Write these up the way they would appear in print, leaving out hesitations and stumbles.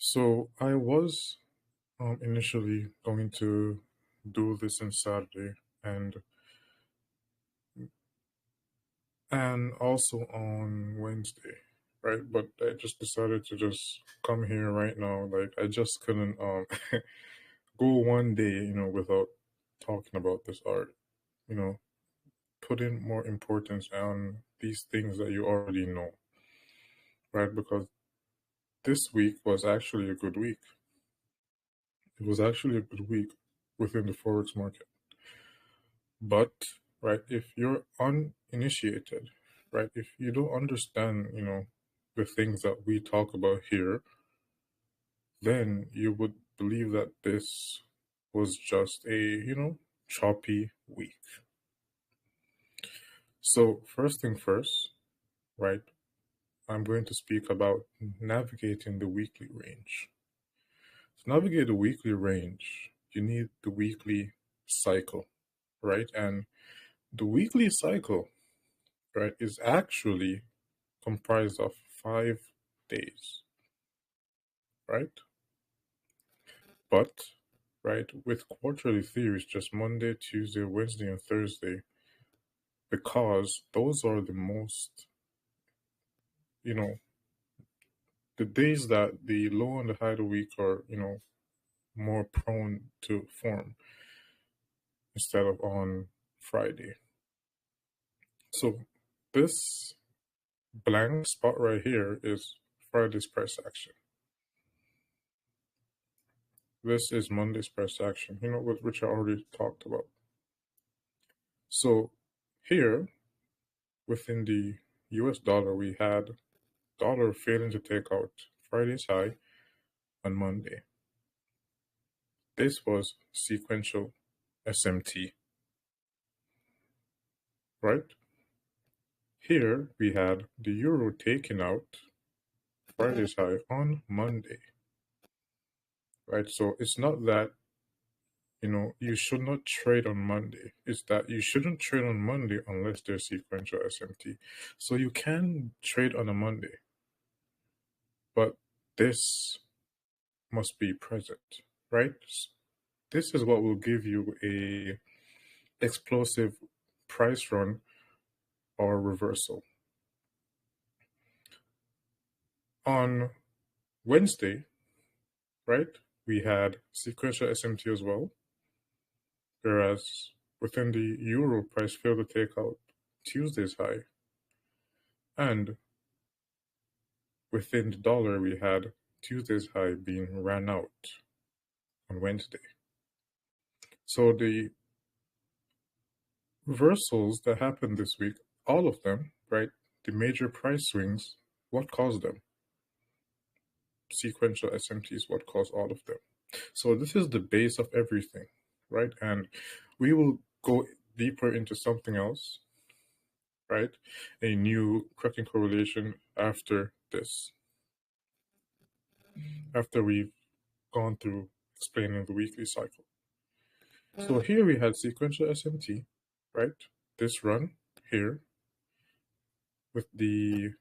So I was initially going to do this on Saturday and also on Wednesday, right? But I just decided to just come here right now. Like I just couldn't go one day, without talking about this art. You know, put in more importance on these things that you already know, right? Because this week was actually a good week. It was actually a good week within the Forex market. But, right, if you're uninitiated, right, if you don't understand, the things that we talk about here, then you would believe that this was just a, choppy week. So, first thing first, right, I'm going to speak about navigating the weekly range. To navigate the weekly range, you need the weekly cycle, right? And the weekly cycle, right, is actually comprised of 5 days, right? But, right, with quarterly theories, just Monday, Tuesday, Wednesday, and Thursday, because those are the most, you know, the days that the low and the high of the week are, more prone to form instead of on Friday. So this blank spot right here is Friday's price action. This is Monday's price action, which I already talked about. So here, within the US dollar, we had dollar failing to take out Friday's high on Monday. This was sequential SMT, right? Here we had the euro taking out Friday's high on Monday, right? So it's not that, you should not trade on Monday. It's that you shouldn't trade on Monday unless there's sequential SMT. So you can trade on a Monday, but this must be present, right? This is what will give you a explosive price run or reversal. On Wednesday, right, we had sequential SMT as well, whereas within the euro, price failed to take out Tuesday's high, and within the dollar, we had Tuesday's high being ran out on Wednesday. So the reversals that happened this week, all of them, right, the major price swings, what caused them? Sequential SMT is what caused all of them. So this is the base of everything, right? And we will go deeper into something else, right? A new cracking correlation after this, after we've gone through explaining the weekly cycle. So here we had sequential SMT, right? This run here with the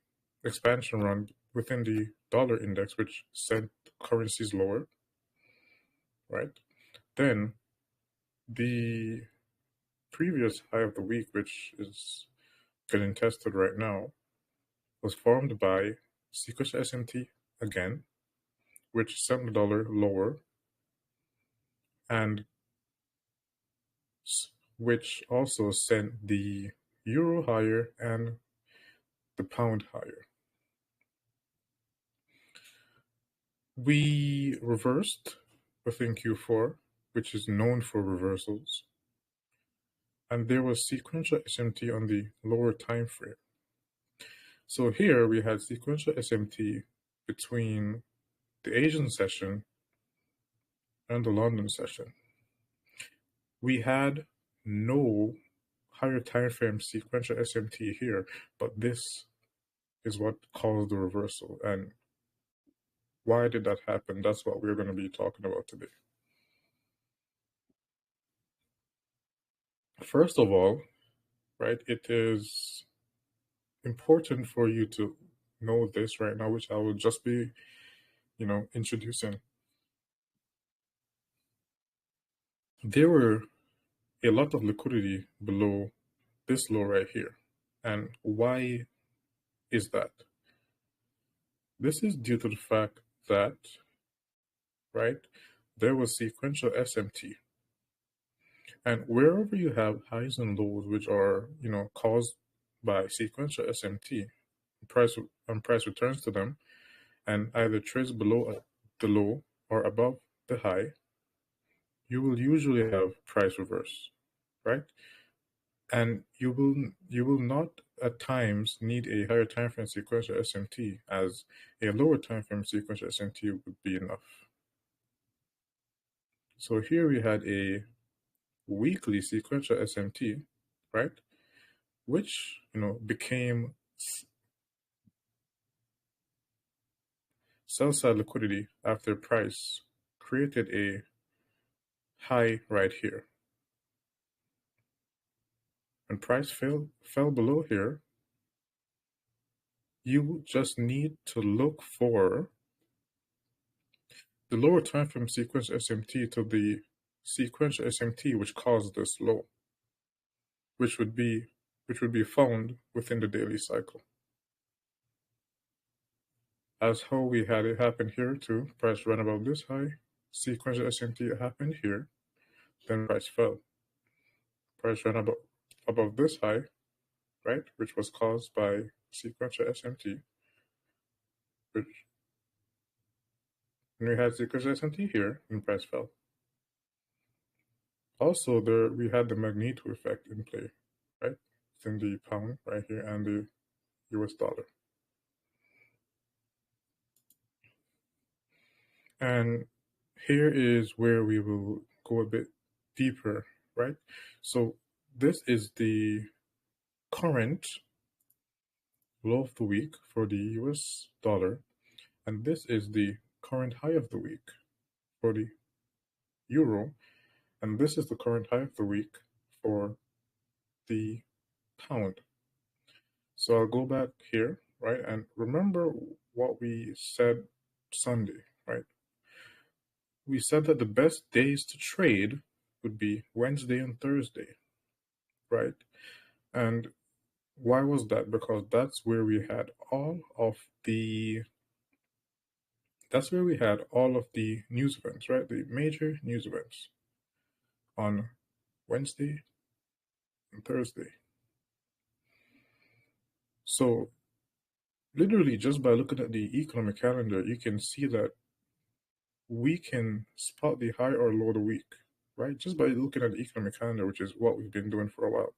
expansion run within the dollar index, which sent currencies lower, right? Then the previous high of the week, which is getting tested right now, was formed by sequential SMT again, which sent the dollar lower and which also sent the euro higher and the pound higher. We reversed within Q4, which is known for reversals, and there was sequential SMT on the lower time frame. So here we had sequential SMT between the Asian session and the London session. We had no higher time frame sequential SMT here, but this is what caused the reversal. And why did that happen? That's what we're going to be talking about today. First of all, right, it is important for you to know this right now, which I will just be, introducing. There were a lot of liquidity below this low right here. And why is that? This is due to the fact that, right, there was sequential SMT. And wherever you have highs and lows, which are, caused by sequential SMT, price returns to them and either trades below the low or above the high, you will usually have price reverse, right? And you will not at times need a higher time frame sequential SMT, as a lower time frame sequential SMT would be enough. So here we had a weekly sequential SMT, right? Which became sell side liquidity after price created a high right here. When price fell below here, you just need to look for the lower time frame sequential SMT to the sequential SMT which caused this low, which would be found within the daily cycle. As how we had it happen here too, price ran above this high, sequential SMT happened here, then price fell. Price ran above this high, right, which was caused by sequential SMT, which when we had sequential SMT here, and price fell. Also, there we had the magneto effect in play, right? Within the pound right here and the US dollar. And here is where we will go a bit deeper, right? So this is the current low of the week for the US dollar, and this is the current high of the week for the euro, and this is the current high of the week for the pound. So I'll go back here, right? And remember what we said Sunday, right? We said that the best days to trade would be Wednesday and Thursday, right? And why was that? Because that's where we had all of the news events, right? The major news events on Wednesday and Thursday. So literally just by looking at the economic calendar, you can see that we can spot the high or low of the week, right? Just by looking at the economic calendar, which is what we've been doing for a while,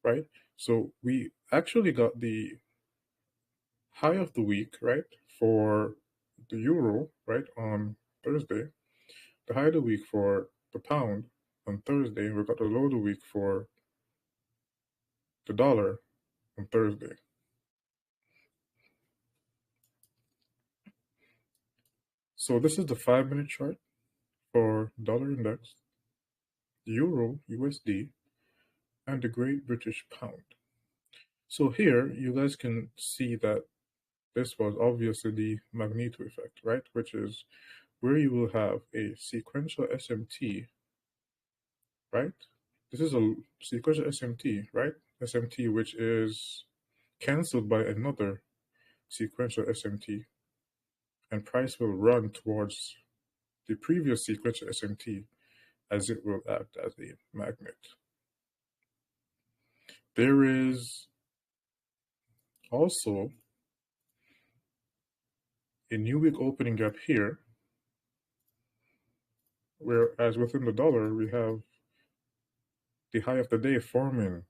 right? So we actually got the high of the week, right, for the euro, right, on Thursday, the high of the week for the pound on Thursday, and we got the low of the week for the dollar on Thursday. So this is the 5-minute chart for dollar index, euro, USD, and the Great British Pound. So here you guys can see that this was obviously the magneto effect, right? Which is where you will have a sequential SMT, right? This is a sequential SMT, right? SMT which is cancelled by another sequential SMT, and price will run towards the previous sequential SMT as it will act as a magnet. There is also a new week opening gap here, whereas within the dollar we have the high of the day forming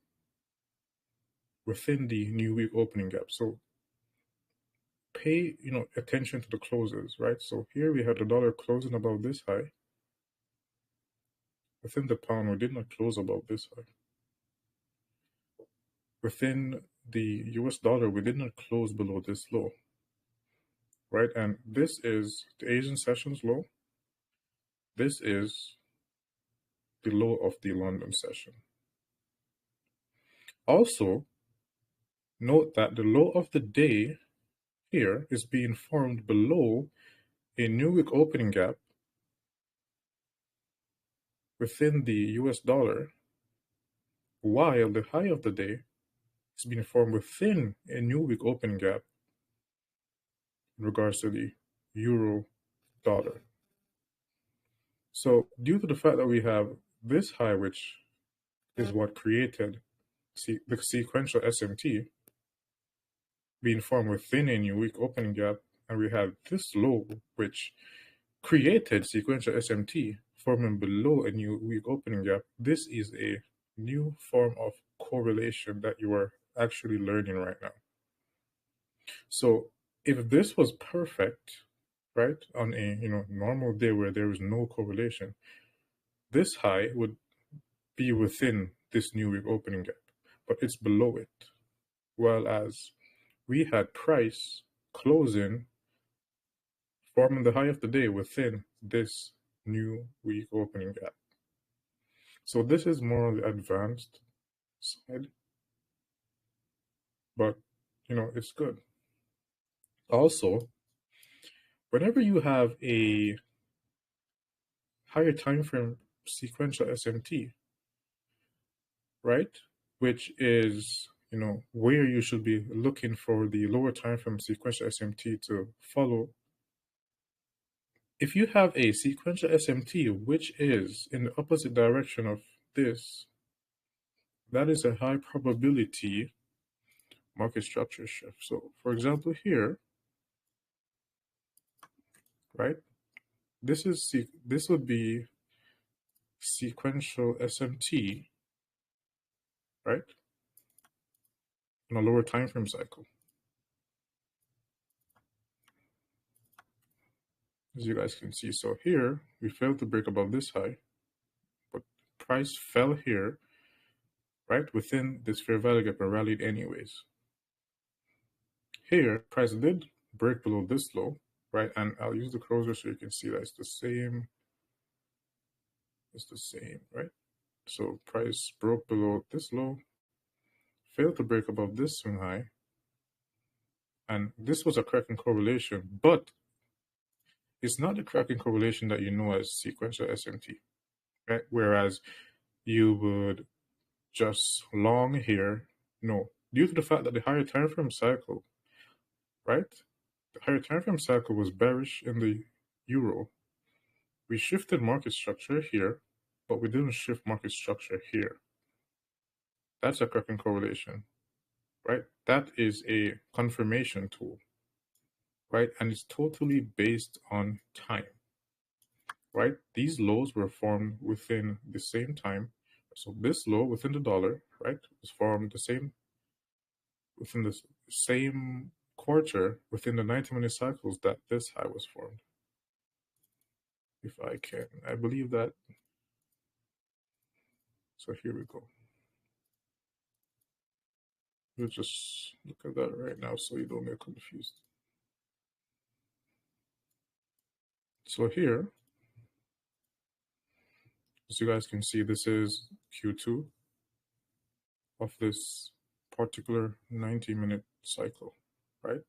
within the new week opening gap. So pay attention to the closes, right? So here we have the dollar closing above this high. Within the pound, we did not close above this high. Within the US dollar, we did not close below this low, right? And this is the Asian sessions low. This is the low of the London session. Also, note that the low of the day here is being formed below a new week opening gap within the US dollar, while the high of the day is being formed within a new week opening gap in regards to the euro dollar. So due to the fact that we have this high, which is what created the sequential SMT being formed within a new week opening gap, and we have this low, which created sequential SMT forming below a new week opening gap, this is a new form of correlation that you are actually learning right now. So if this was perfect, right, on a normal day where there is no correlation, this high would be within this new week opening gap, but it's below it. Whereas we had price closing forming the high of the day within this new week opening gap. So this is more on the advanced side, but it's good. Also, whenever you have a higher time frame sequential SMT, right, which is where you should be looking for the lower time frame sequential SMT to follow. If you have a sequential SMT which is in the opposite direction of this, that is a high probability market structure shift. So for example here, right, this would be sequential SMT, right, on a lower time frame cycle. As you guys can see, so here we failed to break above this high, but price fell here, right, within this fair value gap and rallied anyways. Here, price did break below this low, right, and I'll use the closer so you can see that it's the same, right? So price broke below this low, failed to break above this swing high, and this was a cracking correlation, but it's not the cracking correlation that you know as sequential SMT, right? Whereas you would just long here, no, due to the fact that the higher time frame cycle, right? The higher time frame cycle was bearish in the euro. We shifted market structure here, but we didn't shift market structure here. That's a cracking correlation, right? That is a confirmation tool, right? And it's totally based on time, right? These lows were formed within the same time. So this low within the dollar, right, was formed within the same quarter within the 90-minute cycles that this high was formed. If I believe that. So here we go. We'll just look at that right now so you don't get confused. So here, as you guys can see, this is Q2 of this particular 90-minute cycle, right?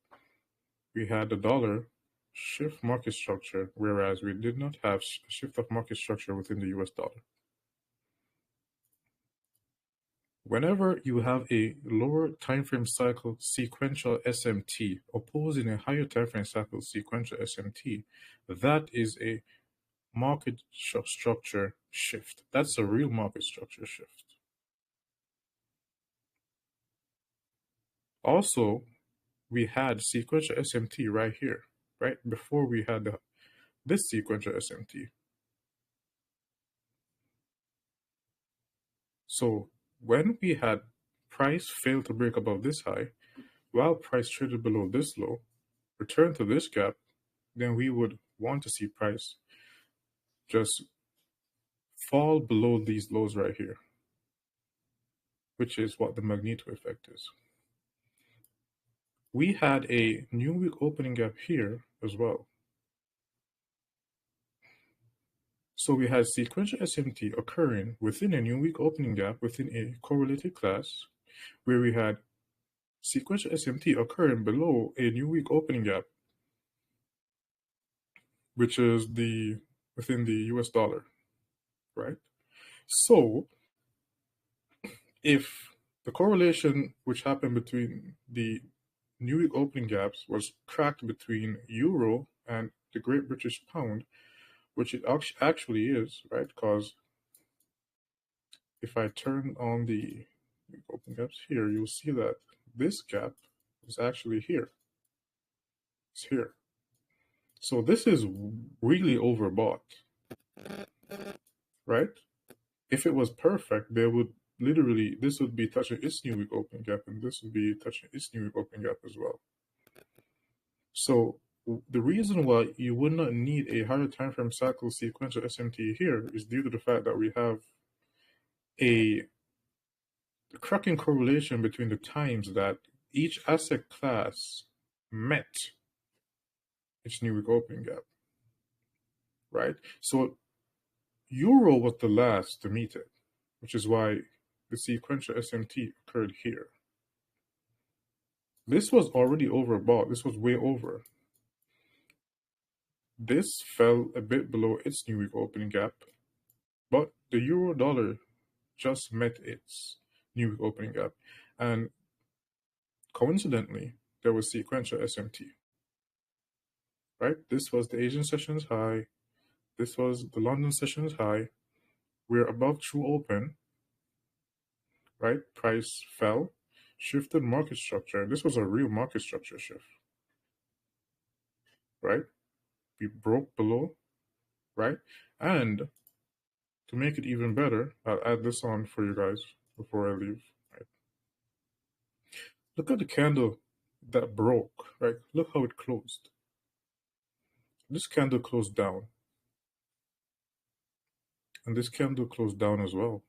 We had the dollar shift market structure, whereas we did not have a shift of market structure within the US dollar. Whenever you have a lower time frame cycle sequential SMT opposing a higher time frame cycle sequential SMT, that is a market structure shift. That's a real market structure shift. Also, we had sequential SMT right here, right before we had this sequential SMT. So when we had price fail to break above this high, while price traded below this low, return to this gap, then we would want to see price just fall below these lows right here, which is what the magneto effect is. We had a new week opening gap here as well. So we had sequential SMT occurring within a new week opening gap within a correlated class, where we had sequential SMT occurring below a new week opening gap which is within the US dollar, right? So if the correlation which happened between the New Week opening gaps was cracked between euro and the Great British Pound, which it actually is, right? Because if I turn on the open gaps here, you'll see that this gap is actually here. It's here. So this is really overbought, right? If it was perfect, they would literally, this would be touching its new week open gap, and this would be touching its new week open gap as well. So the reason why you would not need a higher time frame cycle sequential SMT here is due to the fact that we have a cracking correlation between the times that each asset class met its new week opening gap, right? So euro was the last to meet it, which is why the sequential SMT occurred here. This was already overbought. This was way over. This fell a bit below its new week opening gap, but the euro dollar just met its new week opening gap. And coincidentally, there was sequential SMT, right? This was the Asian sessions high. This was the London sessions high. We're above true open, right? Price fell, shifted market structure. This was a real market structure shift, right? We broke below, right? And to make it even better, I'll add this on for you guys before I leave, right? Look at the candle that broke, right? Look how it closed. This candle closed down. And this candle closed down as well.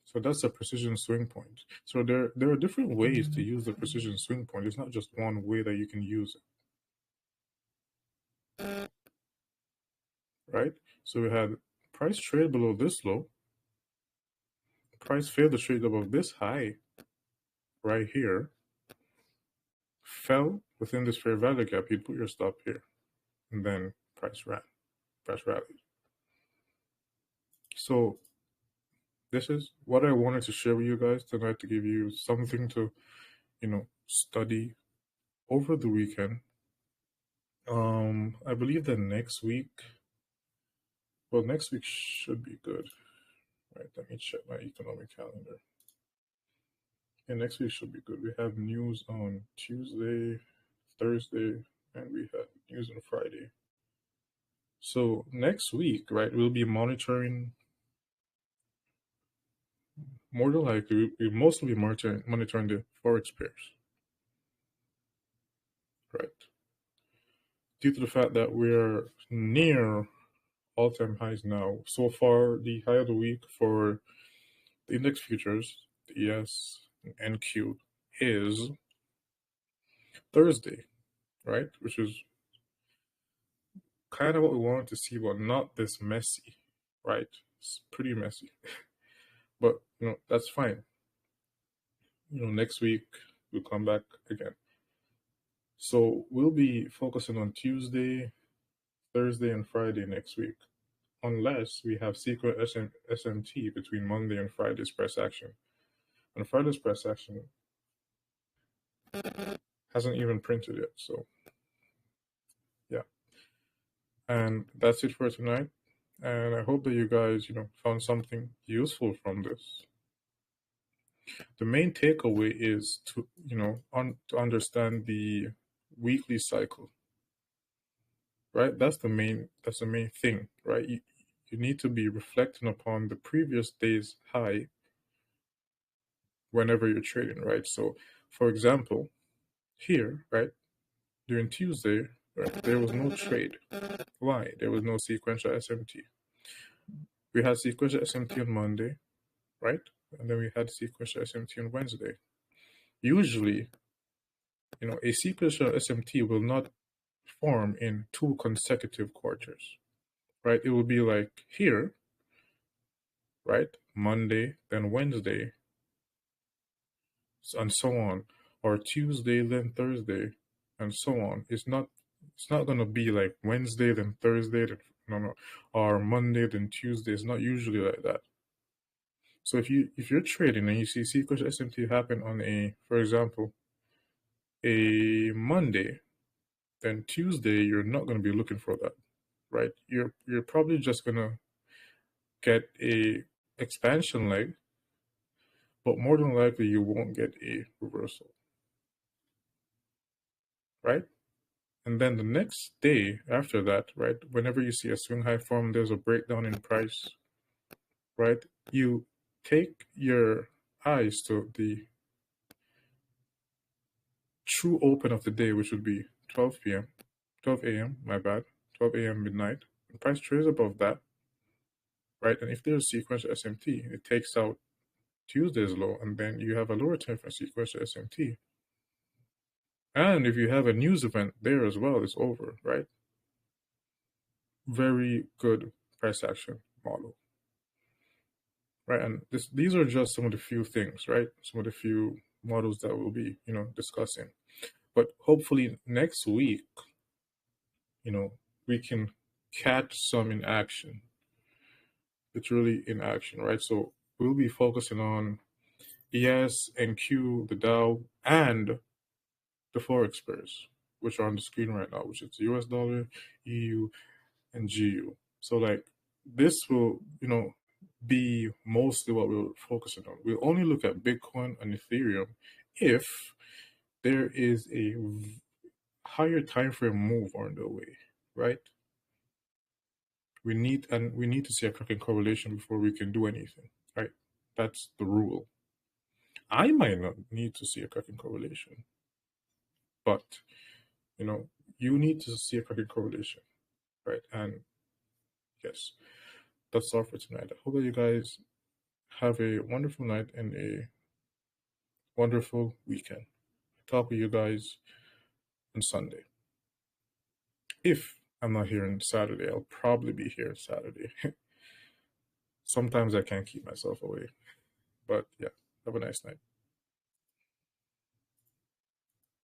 So that's a precision swing point. So there are different ways to use the precision swing point. It's not just one way that you can use it, right? So we had price trade below this low. Price failed to trade above this high right here. Fell within this fair value gap. You'd put your stop here. And then price rallied. So this is what I wanted to share with you guys tonight, to give you something to, study over the weekend. I believe that next week should be good. Right, let me check my economic calendar. Yeah, next week should be good. We have news on Tuesday, Thursday, and we have news on Friday. So next week, right, we'll be monitoring, more than likely, we'll mostly be monitoring the Forex pairs, right? Due to the fact that we're near all-time highs now. So far, the high of the week for the index futures, the ES and NQ, is Thursday, right? Which is kind of what we wanted to see, but not this messy, right? It's pretty messy. But, that's fine. Next week we'll come back again. So we'll be focusing on Tuesday, Thursday, and Friday next week, unless we have secret SMT between Monday and Friday's price action. And Friday's price action hasn't even printed yet, so yeah. And that's it for tonight. And I hope that you guys, found something useful from this. The main takeaway is to, to understand the weekly cycle, right? That's the main thing, right? You need to be reflecting upon the previous day's high whenever you're trading, right? So, for example, here, right, during Tuesday, right, there was no trade. Why? There was no sequential SMT. We had sequential SMT on Monday, right? And then we had sequential SMT on Wednesday. Usually, a sequential SMT will not form in 2 consecutive quarters, right? It will be like here, right? Monday, then Wednesday, and so on, or Tuesday, then Thursday, and so on. It's not It's not gonna be like Wednesday then Thursday then no, or Monday then Tuesday. It's not usually like that. So if you're trading and you see sequential SMT happen on a, for example, a Monday, then Tuesday you're not going to be looking for that, right? You're probably just going to get a expansion leg, but more than likely you won't get a reversal, right? And then the next day after that, right, whenever you see a swing high form, there's a breakdown in price, right? You take your eyes to the true open of the day, which would be 12 p.m., 12 a.m., my bad, 12 a.m. midnight. The price trades above that, right? And if there's sequential SMT, it takes out Tuesday's low, and then you have a lower time for sequential SMT. And if you have a news event there as well, it's over, right? Very good price action model, right? And these are just some of the few things, right? Some of the few models that we'll be, discussing. But hopefully next week, we can catch some in action. It's really in action, right? So we'll be focusing on ES and Q, the Dow, and the Forex pairs, which are on the screen right now, which is the US dollar, EU, and GU. So like this will, be mostly what we're focusing on. We'll only look at Bitcoin and Ethereum if there is a higher time frame move on the way, right? We need to see a cracking correlation before we can do anything, right? That's the rule. I might not need to see a cracking correlation, but you need to see a cracking correlation, right? And yes, that's all for tonight. I hope that you guys have a wonderful night and a wonderful weekend. Talk with you guys on Sunday. If I'm not here on Saturday, I'll probably be here Saturday. Sometimes I can't keep myself away. But yeah, have a nice night.